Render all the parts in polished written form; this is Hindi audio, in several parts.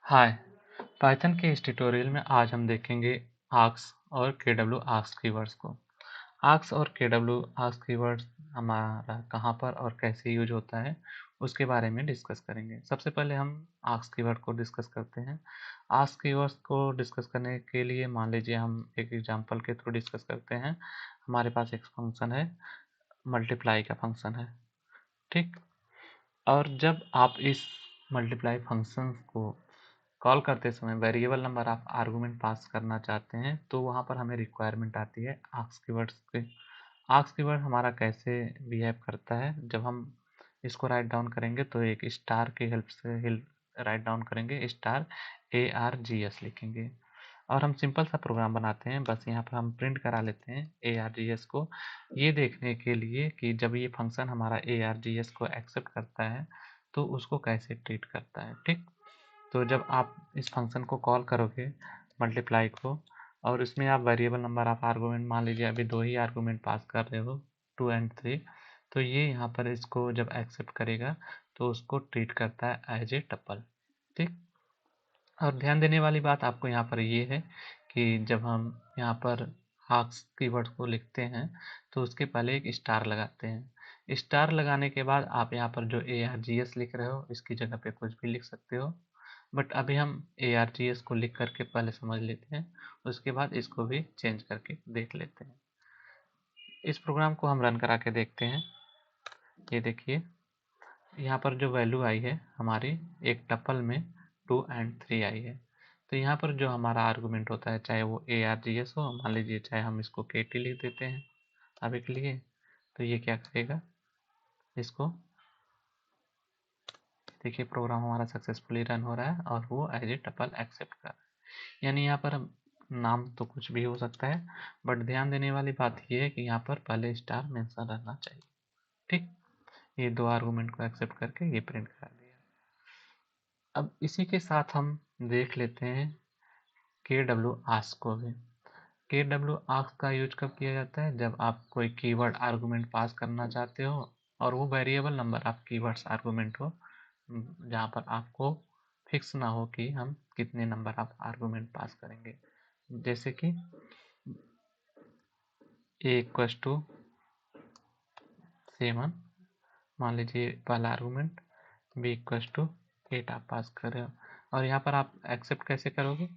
हाय, पाइथन के इस ट्यूटोरियल में आज हम देखेंगे आर्क्स और केडब्ल्यू आर्क्स कीवर्ड्स को। आर्क्स और केडब्ल्यू आर्क्स कीवर्ड्स हमारा कहाँ पर और कैसे यूज होता है उसके बारे में डिस्कस करेंगे। सबसे पहले हम आर्क्स कीवर्ड को डिस्कस करते हैं। आर्क्स कीवर्ड्स को डिस्कस करने के लिए मान लीजिए हम एक एग्जांपल के थ्रू डिस्कस करते हैं। हमारे पास एक फंक्शन है, मल्टीप्लाई का फंक्शन है, ठीक। और जब आप इस मल्टीप्लाई फंक्शन को कॉल करते समय वेरिएबल नंबर आप आर्गुमेंट पास करना चाहते हैं तो वहाँ पर हमें रिक्वायरमेंट आती है आर्क्स कीवर्ड्स की। आर्क्स कीवर्ड हमारा कैसे बिहेव करता है, जब हम इसको राइट डाउन करेंगे तो एक स्टार की हेल्प से राइट डाउन करेंगे, स्टार ARGS लिखेंगे और हम सिंपल सा प्रोग्राम बनाते हैं। बस यहाँ पर हम प्रिंट करा लेते हैं ARGS को, ये देखने के लिए कि जब ये फंक्शन हमारा ARGS को एक्सेप्ट करता है तो उसको कैसे ट्रीट करता है, ठीक। तो जब आप इस फंक्शन को कॉल करोगे मल्टीप्लाई को और इसमें आप वेरिएबल नंबर आप आर्गूमेंट मान लीजिए अभी 2 ही आर्गूमेंट पास कर रहे हो 2 एंड 3, तो ये यहाँ पर इसको जब एक्सेप्ट करेगा तो उसको ट्रीट करता है एज ए टपल, ठीक। और ध्यान देने वाली बात आपको यहाँ पर ये है कि जब हम यहाँ पर आर्क्स कीवर्ड को लिखते हैं तो उसके पहले एक स्टार लगाते हैं। स्टार लगाने के बाद आप यहाँ पर जो ARGS लिख रहे हो इसकी जगह पे कुछ भी लिख सकते हो, बट अभी हम ARGS को लिख करके पहले समझ लेते हैं, उसके बाद इसको भी चेंज करके देख लेते हैं। इस प्रोग्राम को हम रन करा के देखते हैं। ये देखिए यहाँ पर जो वैल्यू आई है हमारी एक टपल में 2 एंड 3 आई है। तो यहाँ पर जो हमारा आर्गुमेंट होता है चाहे वो ARGS हो, मान लीजिए चाहे हम इसको KT लिख देते हैं अभी के लिए, तो ये क्या करेगा, इसको देखिए प्रोग्राम हमारा सक्सेसफुली रन हो रहा है और वो एज ए टपल एक्सेप्ट कर रहा है। यानी यहाँ पर नाम तो कुछ भी हो सकता है, बट ध्यान देने वाली बात ये है कि यहाँ पर पहले स्टार मेंशन रहना चाहिए, ठीक। ये 2 आर्गुमेंट को एक्सेप्ट करके ये प्रिंट करा दिया। अब इसी के साथ हम देख लेते हैं KW आस्क को भी। KW आस्क का यूज कब किया जाता है, जब आप कोई कीवर्ड आर्गुमेंट पास करना चाहते हो और वो वेरिएबल नंबर आप कीवर्ड्स आर्गुमेंट हो जहाँ पर आपको फिक्स ना हो कि हम कितने नंबर आप आर्गुमेंट पास करेंगे। जैसे कि A=7 मान लीजिए पहला आर्गुमेंट, B=8 आप पास कर रहे हो और यहाँ पर आप एक्सेप्ट कैसे करोगे,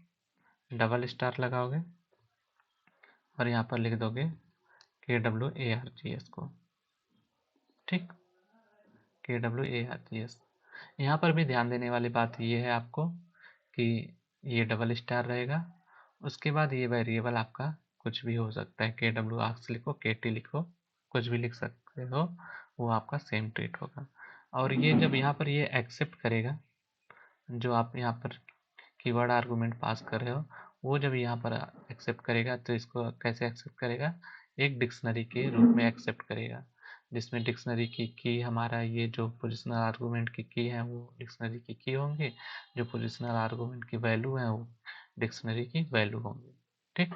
डबल स्टार लगाओगे और यहाँ पर लिख दोगे KWARGS को, ठीक। KWARGS। यहाँ पर भी ध्यान देने वाली बात ये है आपको कि ये डबल स्टार रहेगा, उसके बाद ये वेरिएबल आपका कुछ भी हो सकता है, KW आर्क्स लिखो, KT लिखो, कुछ भी लिख सकते हो, वो आपका सेम ट्रीट होगा। और ये जब यहाँ पर ये एक्सेप्ट करेगा, जो आप यहाँ पर कीवर्ड आर्गुमेंट पास कर रहे हो, वो जब यहाँ पर एक्सेप्ट करेगा तो इसको कैसे एक्सेप्ट करेगा, एक डिक्शनरी के रूप में एक्सेप्ट करेगा, जिसमें डिक्शनरी की की हमारा ये जो पोजिशनल आर्गूमेंट की है वो डिक्शनरी की होंगे, जो पोजिशनल आर्गूमेंट की वैल्यू है वो डिक्शनरी की वैल्यू होंगी, ठीक।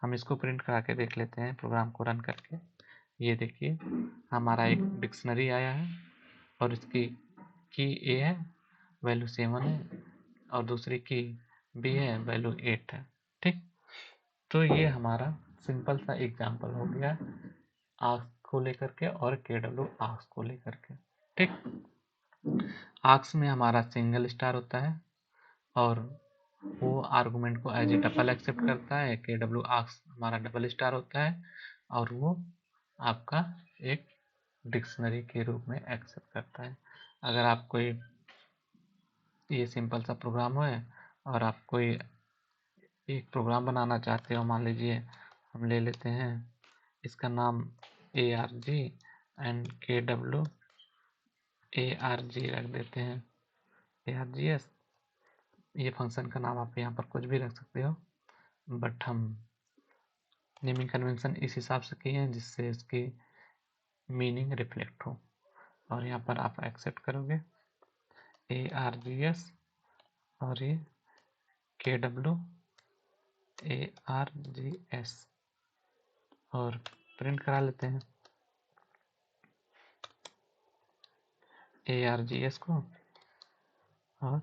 हम इसको प्रिंट करा के देख लेते हैं प्रोग्राम को रन करके। ये देखिए हमारा एक डिक्शनरी आया है और इसकी की A है, वैल्यू 7 है, और दूसरी की B है, वैल्यू 8 है, ठीक। तो ये हमारा सिंपल सा एग्जांपल हो गया आर्क्स को लेकर के और KW आर्क्स को लेकर के, ठीक। आर्क्स में हमारा सिंगल स्टार होता है और वो आर्गुमेंट को एज ए टपल एक्सेप्ट करता है। KW आर्क्स हमारा डबल स्टार होता है और वो आपका एक डिक्शनरी के रूप में एक्सेप्ट करता है। अगर आप कोई ये सिंपल सा प्रोग्राम है और आप कोई एक प्रोग्राम बनाना चाहते हो, मान लीजिए हम ले लेते हैं इसका नाम ARG एंड KW ARG रख देते हैं, ARGS। ये फंक्शन का नाम आप यहाँ पर कुछ भी रख सकते हो, बट हम नेमिंग कन्वेंशन इस हिसाब से किए हैं जिससे इसकी मीनिंग रिफ्लेक्ट हो। और यहाँ पर आप एक्सेप्ट करोगे ARGS और ये KW ARGS और प्रिंट करा लेते हैं ARGS को और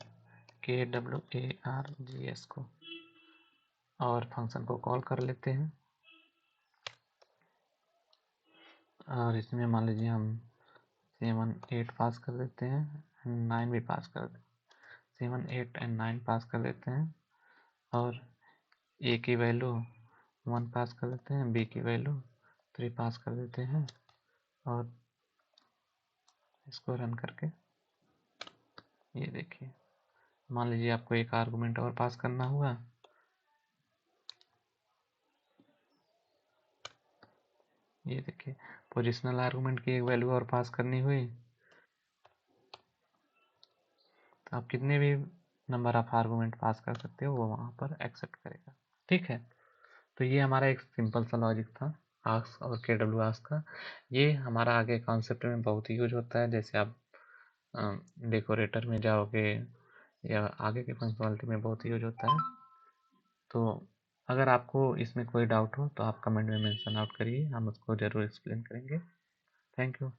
KWARGS को और फंक्शन को कॉल कर लेते हैं। और इसमें मान लीजिए हम 7 8 पास कर देते हैं, 9 भी पास कर देते हैं। 7 8 एंड 9 पास कर देते हैं और ए की वैल्यू 1 पास कर देते हैं, बी की वैल्यू 3 पास कर देते हैं और इसको रन करके ये देखिए, मान लीजिए आपको एक आर्गुमेंट और पास करना हुआ, ये देखिए पोजिशनल आर्गुमेंट की एक वैल्यू और पास करनी हुई तो आप कितने भी नंबर ऑफ आर्गुमेंट पास कर सकते हो, वो वहाँ पर एक्सेप्ट करेगा। ठीक है, तो ये हमारा एक सिंपल सा लॉजिक था आस्क और KW आस्क का। ये हमारा आगे कॉन्सेप्ट में बहुत यूज होता है, जैसे आप डेकोरेटर में जाओगे या आगे के फंक्शनलिटी में बहुत यूज होता है। तो अगर आपको इसमें कोई डाउट हो तो आप कमेंट में मेंशन आउट करिए, हम उसको ज़रूर एक्सप्लेन करेंगे। Thank you.